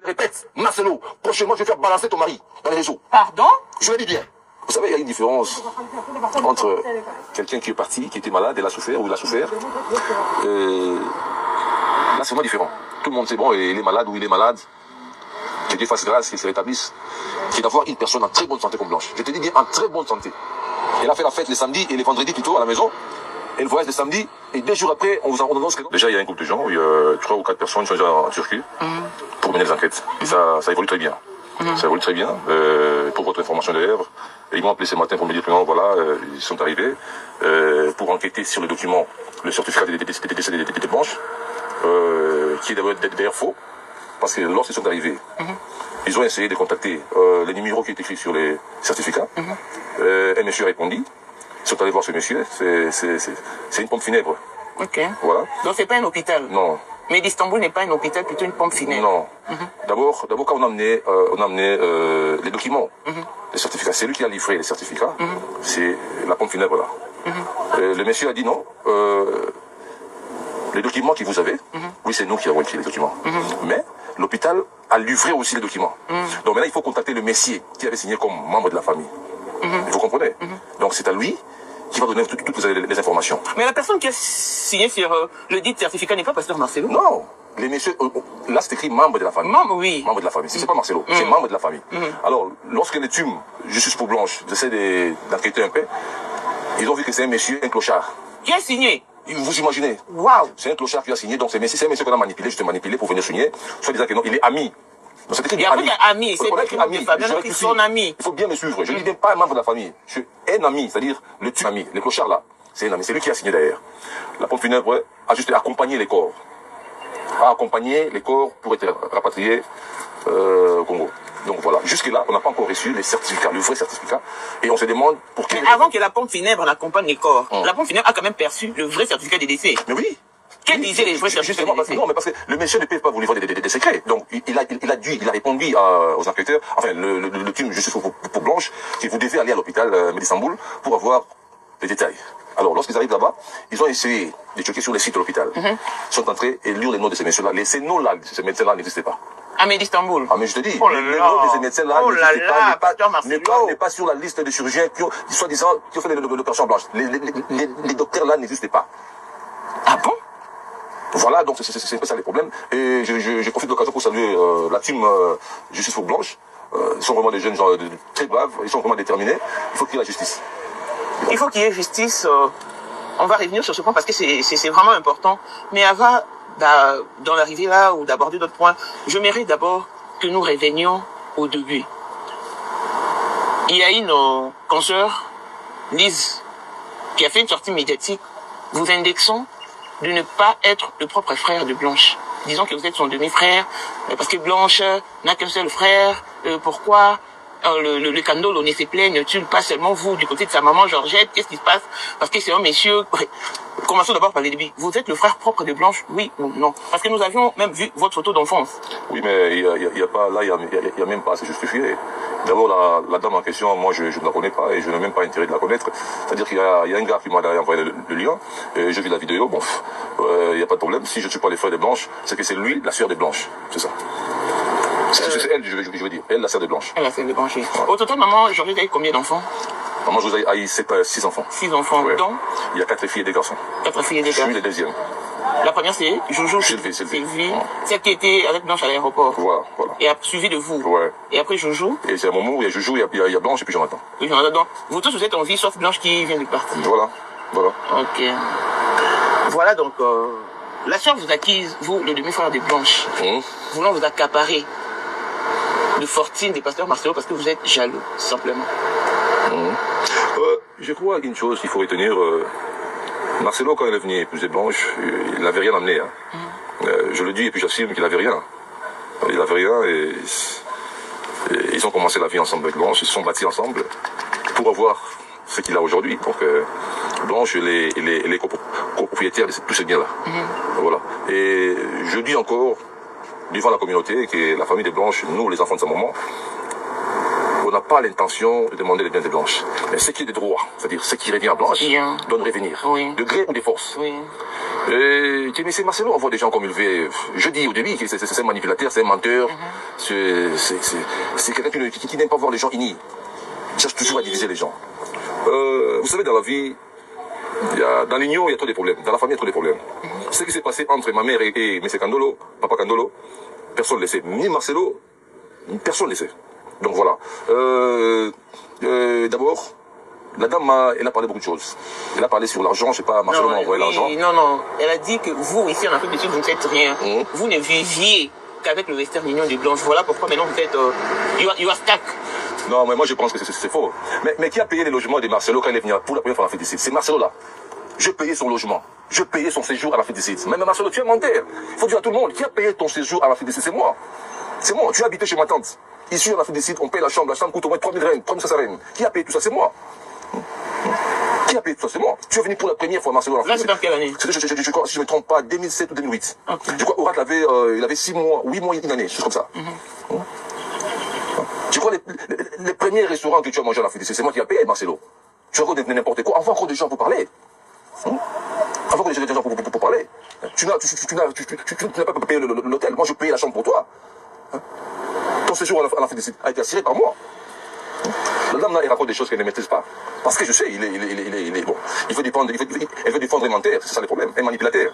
Répète, Marcelo, prochainement je vais faire balancer ton mari dans les réseaux. Pardon? Je le dis bien. Vous savez, il y a une différence entre quelqu'un qui est parti, qui était malade, elle a souffert ou il a souffert. Là, c'est vraiment différent. Tout le monde sait bon, il est malade ou il est malade. Que Dieu fasse grâce qu'il se rétablisse. C'est d'avoir une personne en très bonne santé comme Blanche. Je te dis bien en très bonne santé. Elle a fait la fête les samedis et les vendredis plutôt à la maison. Elle voyage le samedi et 2 jours après, on vous annonce que... Déjà, il y a un groupe de gens, il y a 3 ou 4 personnes qui sont déjà en Turquie pour mener des enquêtes. Et ça évolue très bien. Ça évolue très bien. Pour votre information d'ailleurs, ils m'ont appelé ce matin pour me dire que non, voilà, ils sont arrivés pour enquêter sur le document, le certificat des décès des Blanches, qui est d'ailleurs faux, parce que lorsqu'ils sont arrivés, ils ont essayé de contacter le numéro qui est écrit sur les certificats. Un monsieur a répondu. Ils sont allés voir ce monsieur, c'est une pompe funèbre. Ok. Voilà. Donc c'est pas un hôpital? Non. Mais d'Istanbul n'est pas un hôpital, plutôt une pompe funèbre? Non. D'abord, quand on a amené les documents, les certificats, c'est lui qui a livré les certificats, c'est la pompe funèbre là. Le monsieur a dit non, les documents que vous avez, oui c'est nous qui avons écrit les documents, mais l'hôpital a livré aussi les documents. Donc maintenant il faut contacter le messier qui avait signé comme membre de la famille. Vous comprenez? Donc c'est à lui qui va donner toutes les informations. Mais la personne qui a signé sur le dit certificat n'est pas pasteur Marcelo? Non, les messieurs, là c'est écrit membre de la famille. Membre, oui. Membre de la famille, c'est pas Marcelo, c'est membre de la famille. Alors, lorsque les TUM, Justice pour Blanche, j'essaie d'enquêter un peu, ils ont vu que c'est un monsieur, un clochard. Qui a signé? Vous imaginez? Waouh. C'est un clochard qui a signé, donc c'est un monsieur qu'on a manipulé, juste manipulé pour venir signer, soit disant que non, il est ami. Donc c'est écrit ami. Ami, c'est pas ami. C'est son ami. Il faut bien me suivre. Je ne dis bien pas un membre de la famille. Je suis un ami, c'est-à-dire le TUM ami, le clochard là. C'est un ami, c'est lui qui a signé derrière. La pompe funèbre a juste accompagné les corps. A accompagné les corps pour être rapatriés au Congo. Donc voilà, jusque-là, on n'a pas encore reçu les certificats, le vrai certificat, et on se demande pour quelle... Mais avant que la pompe funèbre accompagne les corps, la pompe funèbre a quand même perçu le vrai certificat des décès. Mais oui. Quel disait les vrais certificats des décès? Non, mais parce que le monsieur ne peut pas vous livrer des secrets. Donc il a répondu aux enquêteurs, enfin le team Justice pour Blanche, que vous devez aller à l'hôpital d'Istanbul pour avoir les détails. Alors, lorsqu'ils arrivent là-bas, ils ont essayé de checker sur les sites de l'hôpital. Ils sont entrés et lire les noms de ces messieurs-là. Ces noms-là, de ces médecins-là n'existaient pas. Ah, mais d'Istanbul. Ah, mais je te dis, les noms de ces médecins-là n'est pas sur la liste de chirurgiens qui ont fait l'opération blanche. Les docteurs là n'existaient pas. Ah bon? Voilà, donc c'est un peu ça les problèmes. Et je profite de l'occasion pour saluer la team Justice pour Blanche. Ils sont vraiment des jeunes gens très braves, ils sont vraiment déterminés. Il faut qu'il y ait la justice. Il faut qu'il y ait justice. On va revenir sur ce point parce que c'est vraiment important. Mais avant d'en arriver là ou d'aborder d'autres points, je mérite d'abord que nous revenions au début. Il y a une consoeur, Lise, qui a fait une sortie médiatique vous indexant de ne pas être le propre frère de Blanche. Disons que vous êtes son demi-frère, parce que Blanche n'a qu'un seul frère. Pourquoi le candole on se plaigne, tu pas seulement vous du côté de sa maman Georgette, qu'est-ce qui se passe? Parce que c'est un monsieur... Commençons d'abord par les débuts. Vous êtes le frère propre de Blanche, oui ou non? Parce que nous avions même vu votre photo d'enfance. Oui, mais il y a pas, là, il y a même pas à se justifier. D'abord, la dame en question, moi, je ne la connais pas et je n'ai même pas intérêt de la connaître. C'est-à-dire qu'il y a un gars qui m'a envoyé le lien, et j'ai vu la vidéo, bon, il n'y a pas de problème. Si je ne suis pas les frères de Blanche, c'est que c'est lui, la sœur de Blanche. C'est ça. C'est elle, je veux dire. Elle, la sœur de Blanche. Elle, la sœur de Blanche. Ouais. Au total, maman, Georgette a eu combien d'enfants? Maman, je vous ai eu 6 enfants. 6 enfants, ouais. Donc il y a 4 filles et 2 garçons. 4 filles et 2 garçons. Je suis le deuxième. La première, c'est Jojo. Sylvie. Celle qui était avec Blanche à l'aéroport. Voilà. Et a suivi de vous. Ouais. Et après Jojo. Et c'est à Momo, il y a Jojo, il y a Blanche et puis Jonathan. Oui, Jonathan. Donc, vous tous, vous êtes en vie, sauf Blanche qui vient de partir. Voilà. Ok. Voilà, donc, la sœur vous acquise, vous, le demi-frère de Blanche, voulant vous accaparer de fortune des pasteurs Marcelo parce que vous êtes jaloux, simplement. Je crois qu'une chose qu'il faut retenir, Marcelo, quand il est venu épouser Blanche, il n'avait rien amené. Hein. Je le dis et puis j'affirme qu'il n'avait rien. Il n'avait rien et ils ont commencé la vie ensemble avec Blanche, ils se sont bâtis ensemble pour avoir ce qu'il a aujourd'hui. Donc Blanche, elle est copropriétaire de tous ces biens-là. Voilà. Et je dis encore, devant la communauté, que la famille de Blanche, nous les enfants de sa maman, on n'a pas l'intention de demander les biens de Blanche. Mais ce qui est de droit, c'est-à-dire ce qui revient à Blanche, doit nous revenir. Oui. De gré ou de force. Oui. C'est Marcelo, on voit des gens comme il veut. Je dis au début que c'est un manipulateur, c'est un menteur. C'est quelqu'un qui n'aime pas voir les gens unis. Il cherche toujours à diviser les gens. Vous savez, dans la vie, dans l'union, il y a trop de problèmes. Dans la famille, il y a trop de problèmes. Ce qui s'est passé entre ma mère et M. Candolo, Papa Candolo, personne ne le sait. Ni Marcelo, personne ne le sait. Donc voilà. D'abord, la dame, elle a parlé beaucoup de choses. Elle a parlé sur l'argent, je sais pas, Marcelo m'a envoyé l'argent. Non, elle a dit que vous, ici en Afrique du Sud, vous ne faites rien. Vous ne viviez qu'avec le Western Union des Blanches. Voilà pourquoi maintenant vous faites... you are stuck. Non, mais moi je pense que c'est faux. Mais qui a payé les logements de Marcelo quand il est venu pour la première fois en Afrique du Sud? C'est Marcelo là. Je payais son logement. Je payais son séjour à l'Afrique du Sud. Même Marcelo, tu es menteur. Il faut dire à tout le monde, qui a payé ton séjour à l'Afrique du Sud? C'est moi. C'est moi. Tu as habité chez ma tante. Ici en Afrique du Sud, on paye la chambre. La chambre coûte au moins 3000 rennes, 3500 rennes. Qui a payé tout ça? C'est moi. Qui a payé tout ça? C'est moi. Tu es venu pour la première fois, Marcelo. Là, c'est dans quelle année? Je crois, si je ne me trompe pas, 2007 ou 2008. Okay. Je crois Orat il avait 6 mois, 8 mois, une année, chose comme ça. Tu crois les premiers restaurants que tu as mangé en Afrique du Sud, c'est moi qui ai payé, Marcelo. Tu as encore n'importe quoi. Envoie encore des gens pour parler. Envoie encore des gens pour parler. Tu n'as pas payé l'hôtel. Moi, je payais la chambre pour toi. Ton séjour en Afrique du Sud a été assuré par moi. La dame là, elle raconte des choses qu'elle ne maîtrise pas. Parce que je sais, il est bon. Elle veut défendre un menteur, c'est ça le problème, un manipulateur.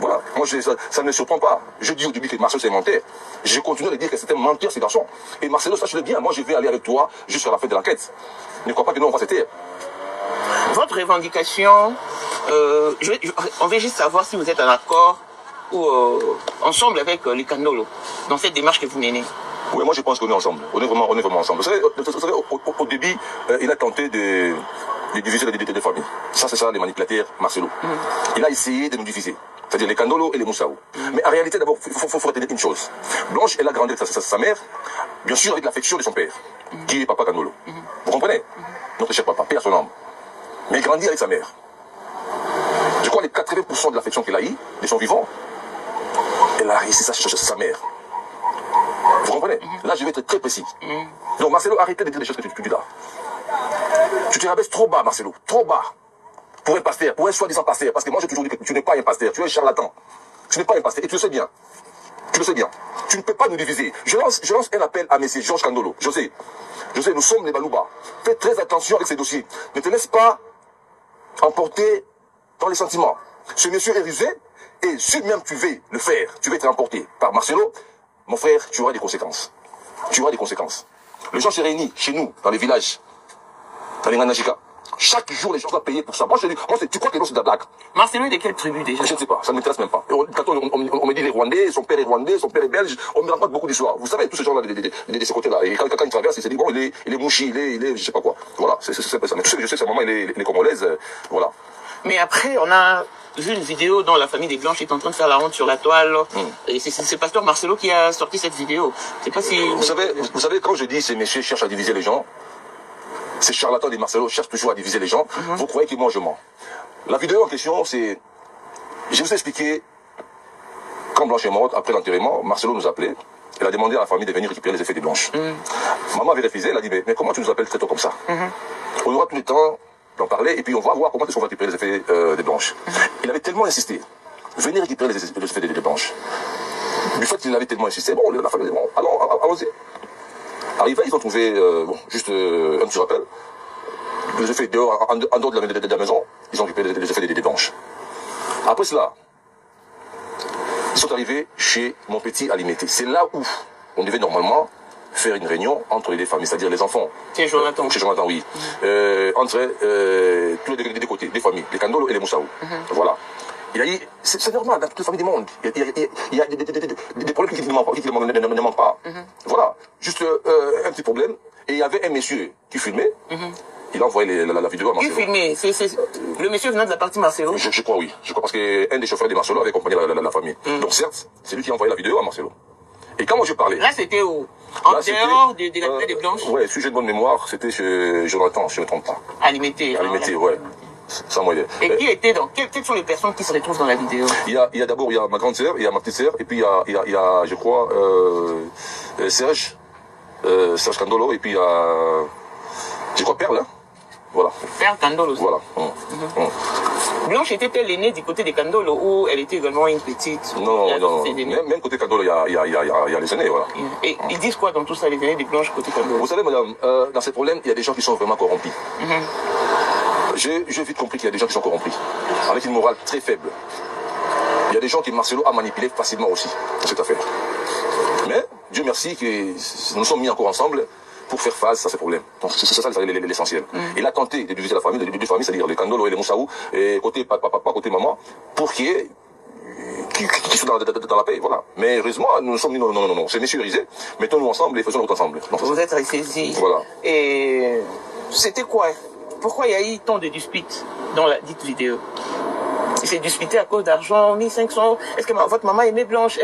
Voilà. Moi, ça ne me surprend pas. Je dis au début que Marcelo c'est un menteur. Je continue de dire que c'est un menteur, ce garçon. Et Marcelo, sache-le bien, moi je vais aller avec toi jusqu'à la fin de l'enquête. Ne crois pas que nous on va se taire. Votre revendication, on veut juste savoir si vous êtes en accord ou ensemble avec les Candolo dans cette démarche que vous menez. Oui, moi je pense qu'on est ensemble. On est vraiment ensemble. Vous savez, au début, il a tenté de diviser les familles. Ça, c'est ça, les manipulateurs, Marcelo. Il a essayé de nous diviser. C'est-à-dire les Candolo et les Moussaou. Mais en réalité, d'abord, il faut retenir une chose. Blanche, elle a grandi avec sa mère, bien sûr avec l'affection de son père, qui est Papa Candolo. Vous comprenez? Notre cher papa, père son âme. Mais il grandit avec sa mère. Je crois que les 80% de l'affection qu'il a eue, de son vivant, elle a réussi ça chez sa mère. Vous comprenez? Là, je vais être très précis. Donc, Marcelo, arrêtez de dire des choses que tu dis là. Tu te rabaisses trop bas, Marcelo. Trop bas. Pour un pasteur, pour un soi-disant pasteur. Parce que moi, j'ai toujours dit que tu n'es pas un pasteur. Tu es un charlatan. Tu n'es pas un pasteur. Et tu le sais bien. Tu le sais bien. Tu ne peux pas nous diviser. Je lance un appel à M. Georges Candolo. José, nous sommes les Balouba. Fais très attention avec ces dossiers. Ne te laisse pas emporter dans les sentiments. Ce monsieur est rusé. Et si même tu veux le faire, tu veux être emporté par Marcelo, mon frère, tu auras des conséquences. Tu auras des conséquences. Les gens se réunissent chez nous, dans les villages, dans les Nanajika. Chaque jour, les gens doivent payer pour ça. Moi, tu crois que c'est de la blague? Marcelo est de quelle tribu déjà? Je ne sais pas, ça ne m'intéresse même pas. Quand on me dit les Rwandais, son père est rwandais, son père est belge, on me raconte beaucoup d'histoires. Vous savez, tous ces gens-là de ce côté-là. Et quand il traverse, il se dit, bon, il est mouchi, il est je sais pas quoi. Voilà, c'est ça. Mais tout ce que je sais, sa maman, elle est congolaise, voilà. Mais après, on a vu une vidéo dont la famille des Blanches est en train de faire la honte sur la toile. Et c'est Pasteur Marcelo qui a sorti cette vidéo. Je sais pas si... Vous savez, quand je dis ces messieurs cherchent à diviser les gens, ces charlatans de Marcelo cherchent toujours à diviser les gens, vous croyez que moi je mens. La vidéo en question, c'est... Je vous ai expliqué, quand Blanche est morte, après l'enterrement, Marcelo nous a appelé. Elle a demandé à la famille de venir récupérer les effets des Blanches. Maman avait refusé, elle a dit, mais comment tu nous appelles très tôt comme ça? On aura tout le temps d'en parler, et puis on va voir comment est-ce qu'on va récupérer les effets des Blanches. Il avait tellement insisté, venez récupérer les effets des Blanches. Du fait qu'il avait tellement insisté, bon, la famille dit, bon, allons-y. Arrivé, ils ont trouvé, juste un petit rappel, les effets dehors, en dehors de la maison, ils ont récupéré les effets des Blanches. Après cela, ils sont arrivés chez mon petit Alimété. C'est là où on devait normalement faire une réunion entre les deux familles, c'est-à-dire les enfants. Chez Jonathan. Chez Jonathan, oui. Entre tous les deux côtés, des familles, les Candolo et les Moussaou. Voilà. C'est normal, dans toutes les familles du monde. Il y a des problèmes qui ne manquent pas. Voilà. Juste un petit problème. Et il y avait un monsieur qui filmait. Il a envoyé la vidéo à Marcelo. Qui filmait? Le monsieur venant de la partie Marcelo? Je crois, oui. Je crois parce qu'un des chauffeurs de Marcelo avait accompagné la famille. Donc certes, c'est lui qui a envoyé la vidéo à Marcelo. Et quand moi je parlais... Là, c'était où? En dehors des Blanches? Ouais, si j'ai de bonne mémoire, c'était chez Jonathan, si je ne me trompe pas. Alimété. Alimété, ouais. Ça, moi, et qui était dans... Quelles sont les personnes qui se retrouvent dans la vidéo? Il y a d'abord, il y a ma grande sœur, il y a ma petite sœur, et puis il y a je crois, Serge Candolo, et puis il y a, je crois, Perle, hein. Voilà. Père Kandolo aussi. Voilà. Blanche était-elle l'aînée du côté des Kandolo ou elle était également une petite? Non, non. Même côté Kandolo, il y a les aînés, voilà. Et ils disent quoi dans tout ça, les aînés de Blanche côté Kandolo? Vous savez, madame, dans ces problèmes, il y a des gens qui sont vraiment corrompus. J'ai vite compris qu'il y a des gens qui sont corrompus, avec une morale très faible. Il y a des gens que Marcelo a manipulé facilement aussi, dans cette affaire. Mais, Dieu merci que nous sommes mis encore ensemble pour faire face à ces problèmes. Donc c'est ça l'essentiel. Il a tenté de diviser la famille, les deux familles, c'est-à-dire les Kandolo et les Moussaou, et côté papa, côté maman, pour qu'il y ait qui sont dans la paix, voilà. Mais heureusement, nous sommes dit non, c'est messieurs Rizé, mettons-nous ensemble et faisons notre ensemble. Donc, vous êtes ressaisis. Voilà. Et c'était quoi? Pourquoi il y a eu tant de disputes dans la dite vidéo? Il s'est disputé à cause d'argent, 1500. Est-ce que votre maman aimait Blanche?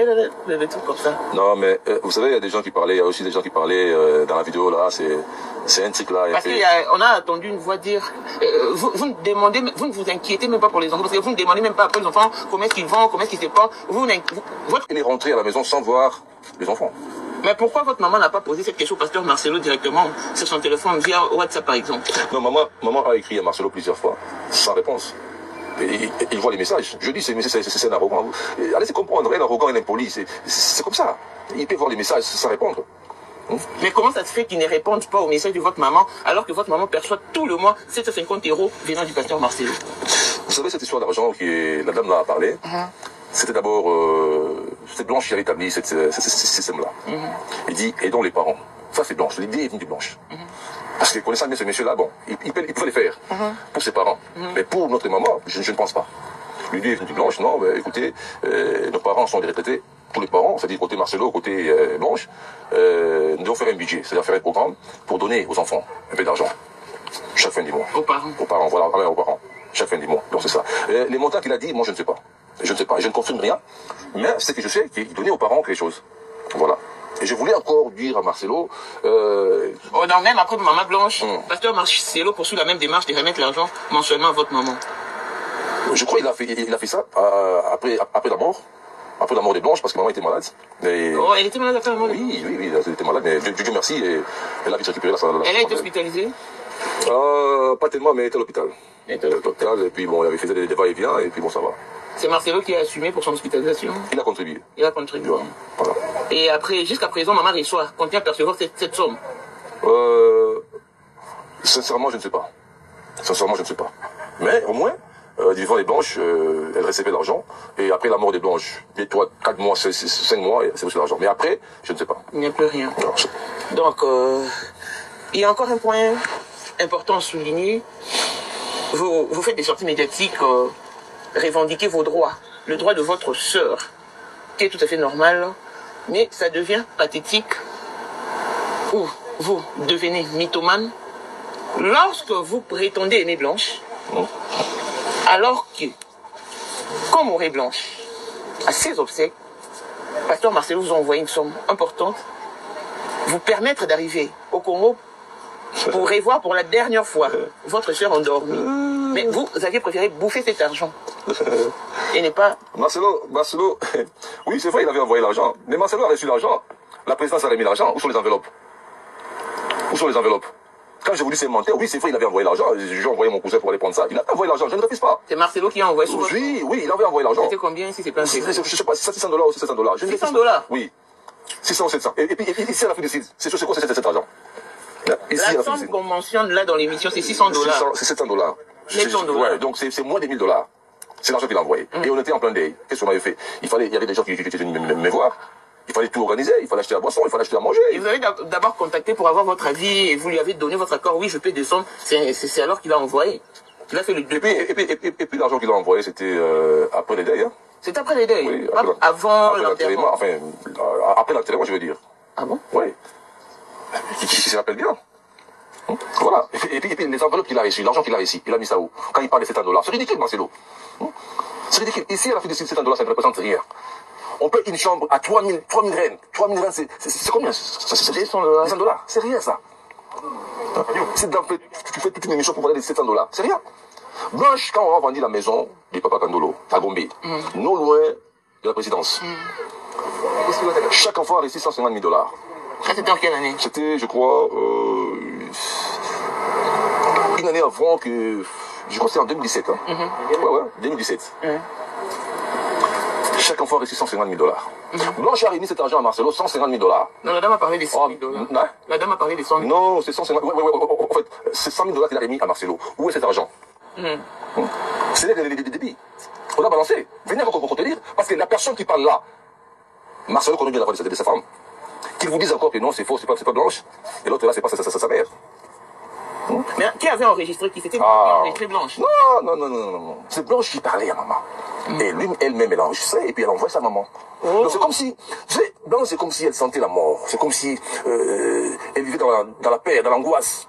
Le truc comme ça. Non, mais vous savez, il y a des gens qui parlaient, il y a aussi des gens qui parlaient dans la vidéo là, c'est un truc là. Parce qu'on a entendu une voix dire, vous ne vous inquiétez même pas pour les enfants, parce que vous ne demandez même pas après les enfants comment est-ce qu'ils vont, comment est-ce qu'ils se portent. Il est rentré à la maison sans voir les enfants. Mais pourquoi votre maman n'a pas posé cette question au pasteur Marcelo directement sur son téléphone via WhatsApp par exemple? Non, maman a écrit à Marcelo plusieurs fois, sans réponse. Et il voit les messages. Je dis, c'est un arrogant. Allez-y comprendre, un arrogant et impoli, c'est comme ça. Il peut voir les messages sans répondre. Mais comment ça se fait qu'ils ne répondent pas aux messages de votre maman alors que votre maman perçoit tout le mois 750 € venant du pasteur Marcelo? Vous savez, cette histoire d'argent que la dame là a parlé, c'était d'abord, c'est Blanche qui avait établi ce système-là. Il dit, aidons les parents. Ça, c'est Blanche. L'idée est venue de Blanche. Parce que connaissant bien ce monsieur-là, bon, il pouvait le faire pour ses parents. Mais pour notre maman, je ne pense pas. L'idée est venue de Blanche, non, mais écoutez, nos parents sont des retraités. Tous les parents, c'est-à-dire côté Marcelo, côté Blanche, nous devons faire un budget, c'est-à-dire faire un programme pour donner aux enfants un peu d'argent. Chaque fin du mois. Aux parents. Aux parents, voilà, aux parents. Chaque fin du mois. Donc c'est ça. Les montants qu'il a dit, moi je ne sais pas. Je ne sais pas. Je ne confirme rien. Mais c'est que je sais qu'il donnait aux parents quelque chose. Voilà. Et je voulais encore dire à Marcelo... Oh non, même après Maman Blanche, pasteur Marcelo poursuit la même démarche de remettre l'argent mensuellement à votre maman. Je crois qu'il a fait ça après la mort. Après la mort de Blanche, parce que maman était malade. Et... Oh, elle était malade après la mort? Oui, elle était malade, mais Dieu merci, et elle a vite récupéré Elle a été hospitalisée? Pas tellement, mais elle était à l'hôpital. Elle était à l'hôpital, et puis bon, il avait fait des va-et-vient, et puis bon, ça va. C'est Marcelo qui a assumé pour son hospitalisation? Il a contribué. Il a contribué. Voilà. Et après, jusqu'à présent, maman reçoit, combien percevoir cette somme? Sincèrement, je ne sais pas. Sincèrement, je ne sais pas. Mais au moins, vivant les Blanches, elle recevait l'argent. Et après la mort des Blanches, 3, 4 mois, 5 mois, c'est aussi l'argent. Mais après, je ne sais pas. Il n'y a plus rien. Non, donc, il y a encore un point important à souligner. Vous faites des sorties médiatiques, revendiquez vos droits. Le droit de votre sœur, qui est tout à fait normal. Mais ça devient pathétique où vous devenez mythomane lorsque vous prétendez aimer Blanche, alors que, comme Auré Blanche, à ses obsèques, pasteur Marcelo vous a envoyé une somme importante, vous permettre d'arriver au Congo pour revoir pour la dernière fois votre soeur endormie. Mais vous aviez préféré bouffer cet argent et n'est pas... Marcelo, oui, c'est vrai, il avait envoyé l'argent. Mais Marcelo a reçu l'argent. La présidence a remis l'argent. Où sont les enveloppes? Où sont les enveloppes? Quand je vous dis c'est menteur, oui, c'est vrai, il avait envoyé l'argent. J'ai envoyé mon cousin pour aller prendre ça. Il a envoyé l'argent, je ne refuse pas. C'est Marcelo qui a envoyé sur votre... Oui, il avait envoyé l'argent. C'était combien ici, c'est plein de... Je ne sais pas, 600 $ ou 700 $. 600 $? Oui. 600 ou 700. Et puis ici, à la fin du site, c'est quoi cet argent? Ici, la somme qu'on mentionne là dans l'émission, c'est 600 $. C'est 700 $. 700 $. Ouais, donc c'est moins de 1000 $. C'est l'argent qu'il a envoyé. Et on était en plein deuil. Qu'est-ce qu'on avait fait? Il y avait des gens qui étaient venus me voir. Il fallait tout organiser. Il fallait acheter la boisson, il fallait acheter à manger. Et vous avez d'abord contacté pour avoir votre avis et vous lui avez donné votre accord. Oui, je peux descendre. C'est alors qu'il a envoyé. Il a fait le début. Et puis l'argent qu'il a envoyé, c'était après les deuils. Hein. C'est après les deuils? Oui, avant l'enterrement. Enfin, après l'enterrement, je veux dire. Ah bon? Oui. Qui se rappelle bien. Voilà. Et puis les enveloppes qu'il a reçues, l'argent qu'il a reçu, il a mis ça où? Quand il parle de 700 $. C'est ridicule, Marcelo. C'est ridicule. Ici, à la fin de 700 $, ça ne représente rien. On paye une chambre à 3000 rennes. 3000 rennes, c'est combien? C'est 700 $. 700 $. C'est rien, ça. Si tu fais toute une émission pour parler de 700 $, c'est rien. Blanche, quand on a vendu la maison du papa Kandolo, à Gombe, non loin de la présidence, chaque enfant a reçu 150 000 $. Ça, c'était en quelle année? C'était, je crois, une année avant que... Je crois que c'est en 2017. Hein. Ouais, 2017. Chaque enfant a reçu 150 000 $. Blanche a réuni cet argent à Marcelo, 150 000 $. Non, la dame a parlé des 100 000 $. La dame a parlé des 100 000 $. Non, c'est 150 000. En fait, c'est 100 000 $ qu'il a remis à Marcelo. Où est cet argent? C'est les débits. On a balancé. Venez encore contenir. Parce que la personne qui parle là, Marcelo connaît bien la voix de sa femme. Qu'il vous dise encore que non, c'est faux, c'est pas Blanche. Et l'autre là, c'est pas sa mère. Mais qui avait enregistré? Qui s'était enregistré Blanche? Non. C'est Blanche qui parlait à maman. Et elle-même, elle a enregistré et puis elle envoie sa maman. Donc c'est comme si, tu sais, Blanche, c'est comme si elle sentait la mort. C'est comme si elle vivait dans la peur, dans l'angoisse,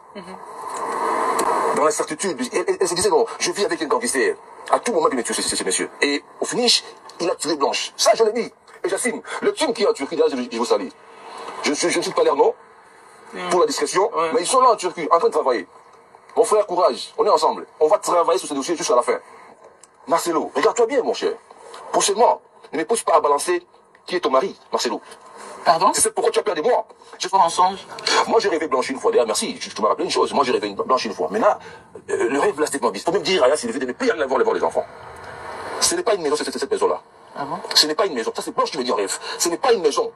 dans l'incertitude. Elle se disait, non, je vis avec un gangster. À tout moment, il me tue, ce monsieur. Et au finish, il a tué Blanche. Ça, je l'ai dit. Et j'assume. Le team qui est en Turquie, là, je vous salue. Je ne cite pas leur nom, pour la discrétion, mais ils sont là en Turquie, en train de travailler. Mon frère, courage, on est ensemble. On va travailler sur ce dossier jusqu'à la fin. Marcelo, regarde-toi bien, mon cher. Prochainement, ne me pousse pas à balancer qui est ton mari, Marcelo. Pardon? C'est pourquoi tu as perdu moi. Je crois en songe. Moi, j'ai rêvé Blanche une fois. D'ailleurs, merci, tu m'as rappelé une chose. Moi, j'ai rêvé Blanche une fois. Mais là, le rêve, là, c'était ma vie. Il faut même dire à Yassine de ne plus aller voir les enfants. Ce n'est pas une maison, cette maison-là. Ah bon? Ce n'est pas une maison. Ça, c'est Blanche qui me dit en rêve. Ce n'est pas une maison.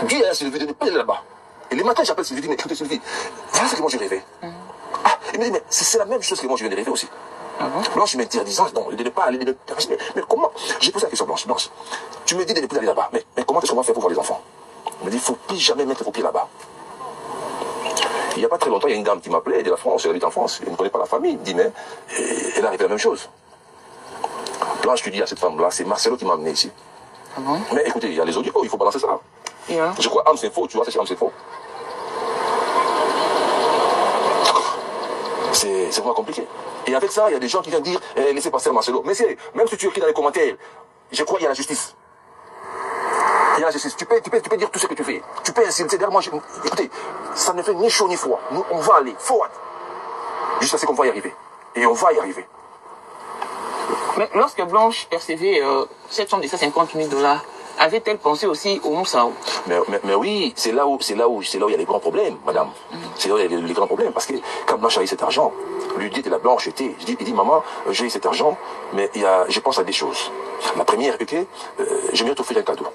Dis à Sylvie de ne pas aller là-bas. Et les matins, j'appelle Sylvie, mais écoutez Sylvie, voilà ce que moi j'ai rêvé. Ah, il me dit, mais c'est la même chose que moi je viens de rêver aussi. Blanche m'interdisant, non, de ne pas aller, mais comment? J'ai posé la question, Blanche, tu me dis de ne plus aller là-bas, mais comment est-ce qu'on va faire pour voir les enfants? Il me dit, il ne faut plus jamais mettre vos pieds là-bas. Il n'y a pas très longtemps, il y a une dame qui m'appelait de la France, elle habite en France, elle ne connaît pas la famille, il me dit, mais elle a rêvé la même chose. Blanche, tu dis à cette femme-là, c'est Marcelo qui m'a amené ici. Ah bon? Mais écoutez, il y a les audios, il faut balancer ça. Yeah. Je crois Âme c'est faux, tu vois, c'est Âme c'est faux. C'est vraiment compliqué. Et avec ça, il y a des gens qui viennent dire laissez passer Marcelo. Mais c'est, même si tu écris dans les commentaires, je crois qu'il y a la justice. Il y a la justice. Tu peux dire tout ce que tu fais. Tu peux insulter. D'ailleurs, moi, écoutez, ça ne fait ni chaud ni froid. Nous, on va aller forward. Jusqu'à ce qu'on va y arriver. Et on va y arriver. Mais lorsque Blanche percevait cette somme de 150 000 $, avait-elle pensé aussi au Moussao? Mais oui, c'est là où il y a les grands problèmes, madame. C'est là où il y a les grands problèmes. Parce que quand Blanche a eu cet argent, l'idée de la Blanche était, il dit, maman, j'ai eu cet argent, mais je pense à des choses. La première est que j'aimerais t'offrir un cadeau.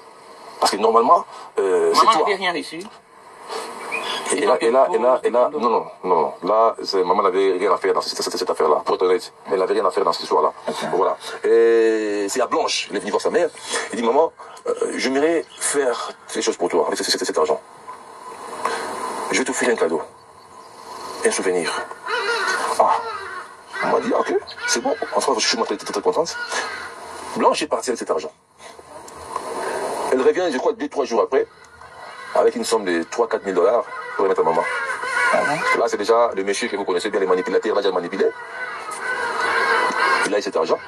Parce que normalement, c'est toi. Maman n'avait rien reçu. Et là, non. Là, maman n'avait rien à faire dans cette affaire-là, pour être honnête. Elle n'avait rien à faire dans cette histoire-là. Voilà. Et c'est à Blanche, elle est venue voir sa mère. Elle dit, maman, j'aimerais faire ces choses pour toi, avec cet argent. Je vais t'offrir un cadeau. Un souvenir. Ah. On m'a dit, ok, c'est bon. En tout cas, je suis très contente. Blanche est partie avec cet argent. Elle revient, je crois, 2-3 jours après, avec une somme de 3-4 000 $ pour remettre à maman. Parce que là, c'est déjà le monsieur que vous connaissez bien, les manipulateurs, là, j'ai manipulé. Il a eu cet argent.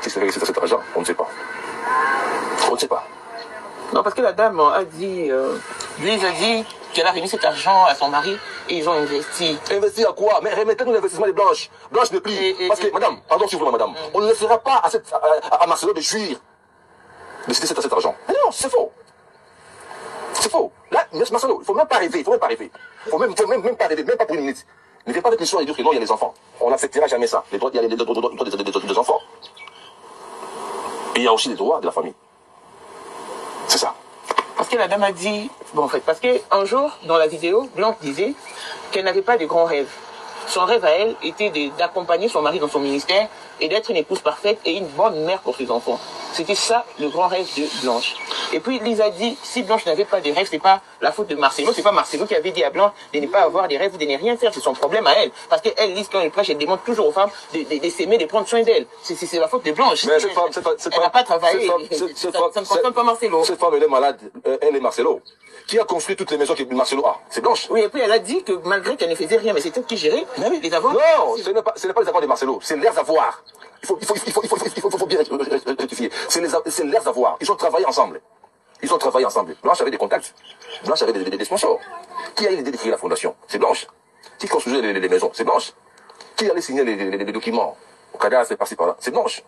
Qu'est-ce qu'il fait avec cet argent? On ne sait pas. On ne sait pas. Non, parce que la dame a dit, lui, a dit qu'elle a remis cet argent à son mari et ils ont investi. Investi à quoi? Mais remettez-nous l'investissement de Blanche. Blanche ne plie. Parce que, madame, pardon s'il vous plaît, madame, on ne laissera pas à Marcelo de jouir de cet argent. Mais non, c'est faux. C'est faux. Là, Marcelo, il ne faut même pas rêver. Il ne faut même pas rêver. Il ne faut même pas rêver, même pas pour une minute. Ne viens pas avec l'histoire et dire que non, il y a les enfants. On n'acceptera jamais ça. Il y a les droits des enfants. Et il y a aussi les droits de la famille. C'est ça. Parce que la dame a dit, bon en fait, parce qu'un jour, dans la vidéo, Blanche disait qu'elle n'avait pas de grands rêves. Son rêve à elle était d'accompagner son mari dans son ministère et d'être une épouse parfaite et une bonne mère pour ses enfants. C'était ça le grand rêve de Blanche. Et puis Lisa dit, si Blanche n'avait pas de rêve, c'est pas la faute de Marcelo, c'est pas Marcelo qui avait dit à Blanche de ne pas avoir des rêves ou de ne rien faire, c'est son problème à elle. Parce qu'elle, Lise, quand elle prêche, elle demande toujours aux femmes de s'aimer, de prendre soin d'elle. C'est la faute de Blanche. Mais elle n'a pas travaillé. Ça ne concerne pas Marcelo. Cette femme, elle est malade, elle est Marcelo. Qui a construit toutes les maisons que Marcelo a? C'est Blanche. Oui, et puis elle a dit que malgré qu'elle ne faisait rien, mais c'est elle qui gérait les avoirs. Non, ce n'est pas les avoirs de Marcelo, c'est leurs avoirs. Il faut bien rectifier. C'est leurs avoirs. Ils ont travaillé ensemble. Blanche avait des contacts. Blanche avait des sponsors. Qui a eu l'idée de créer la fondation? C'est Blanche. Qui construisait les maisons? C'est Blanche. Qui allait signer les documents au cadastre, c'est par-ci par-là? C'est Blanche.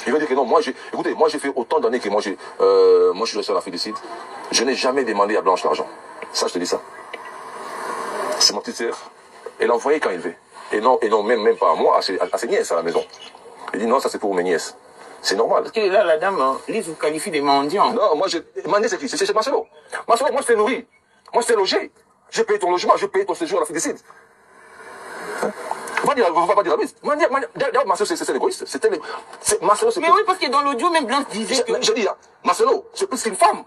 Il veut dire que non, moi j'ai fait autant d'années que moi je suis resté à la félicite. Je n'ai jamais demandé à Blanche l'argent. Ça, je te dis ça. C'est ma petite sœur. Elle a envoyé quand elle veut. Et non, même pas à moi, à ses nièces à la maison. Il dit non, ça c'est pour mes nièces. C'est normal. Parce que là, la dame, Lise vous qualifie de mendiant. Non, moi, mendiant c'est qui? C'est Marcelo. Marcelo, moi je t'ai nourri. Moi je t'ai logé. J'ai payé ton logement, j'ai payé ton séjour à la Fédécide. On va pas dire la bise. D'ailleurs, Marcelo, c'est l'égoïste. Marcelo, c'est mais oui, parce que dans l'audio, même Blanche disait que... Je dis, hein, Marcelo, c'est plus qu'une femme.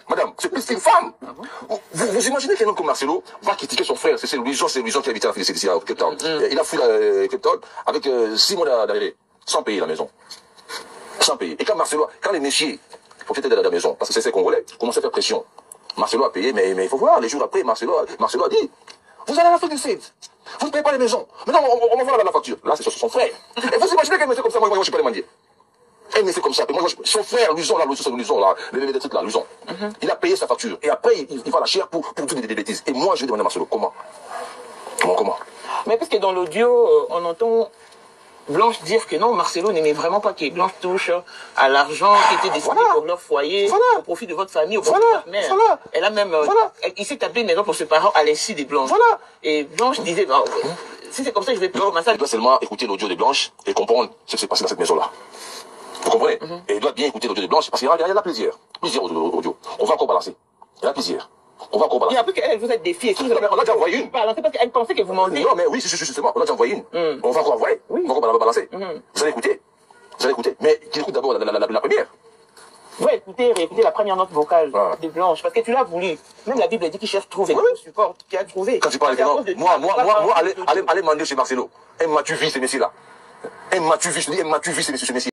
Madame, c'est plus qu'une femme. Ah bon? Vous imaginez qu'un homme comme Marcelo va critiquer son frère? C'est Louison qui habite à la Fédécide ici à Cape Town. Il a fui Cape Town avec 6 mois d'arrêt, sans payer la maison. Sans payer. Et quand les messieurs, propriétaires de la maison, parce que c'est ces Congolais, commencent à faire pression, Marcelo a payé, mais il faut voir, les jours après, Marcelo a dit, vous allez à l'Afrique du Sud, vous ne payez pas les maisons. Maintenant, on va voir la facture. Là, c'est son frère. Et vous imaginez qu'elle me fait comme ça, moi, je ne suis pas les mendier. Elle me fait comme ça. Moi, son frère, Louison, les trucs là, Louison, il a payé sa facture. Et après, il va la chair pour toutes des bêtises. Et moi, je vais demander à Marcelo, comment? Mais parce que dans l'audio, on entend Blanche dire que non, Marcelo n'aimait vraiment pas que Blanche touche à l'argent qui était destiné pour leur foyer, au profit de votre famille, au profit de votre mère. Elle a même, il s'est tapé une maison pour ses parents à l'insu des Blanches. Et Blanche disait, bah, si c'est comme ça, je vais plus commencer à... Il doit seulement écouter l'audio de Blanche et comprendre ce qui s'est passé dans cette maison-là. Vous comprenez? Et il doit bien écouter l'audio de Blanche parce qu'il y a plusieurs audio. On va encore balancer. Il y en a plusieurs. On va encore balancer. Et après qu'elle vous êtes défiée, on a déjà envoyé une. Parce qu'elle pensait que vous mentez. Non, mais oui, justement, on a déjà envoyé une. On va encore envoyer. On va encore balancer. Vous allez écouter. Mais qu'il écoute d'abord la première. Vous écoutez la première note vocale de Blanche, parce que tu l'as voulu. Même la Bible dit qu'il cherche trouver. Support, qui a trouvé. Quand tu parles de moi, allez demander chez Marcelo. M'as-tu vu ces messieurs-là? M'as-tu vu ces messieurs?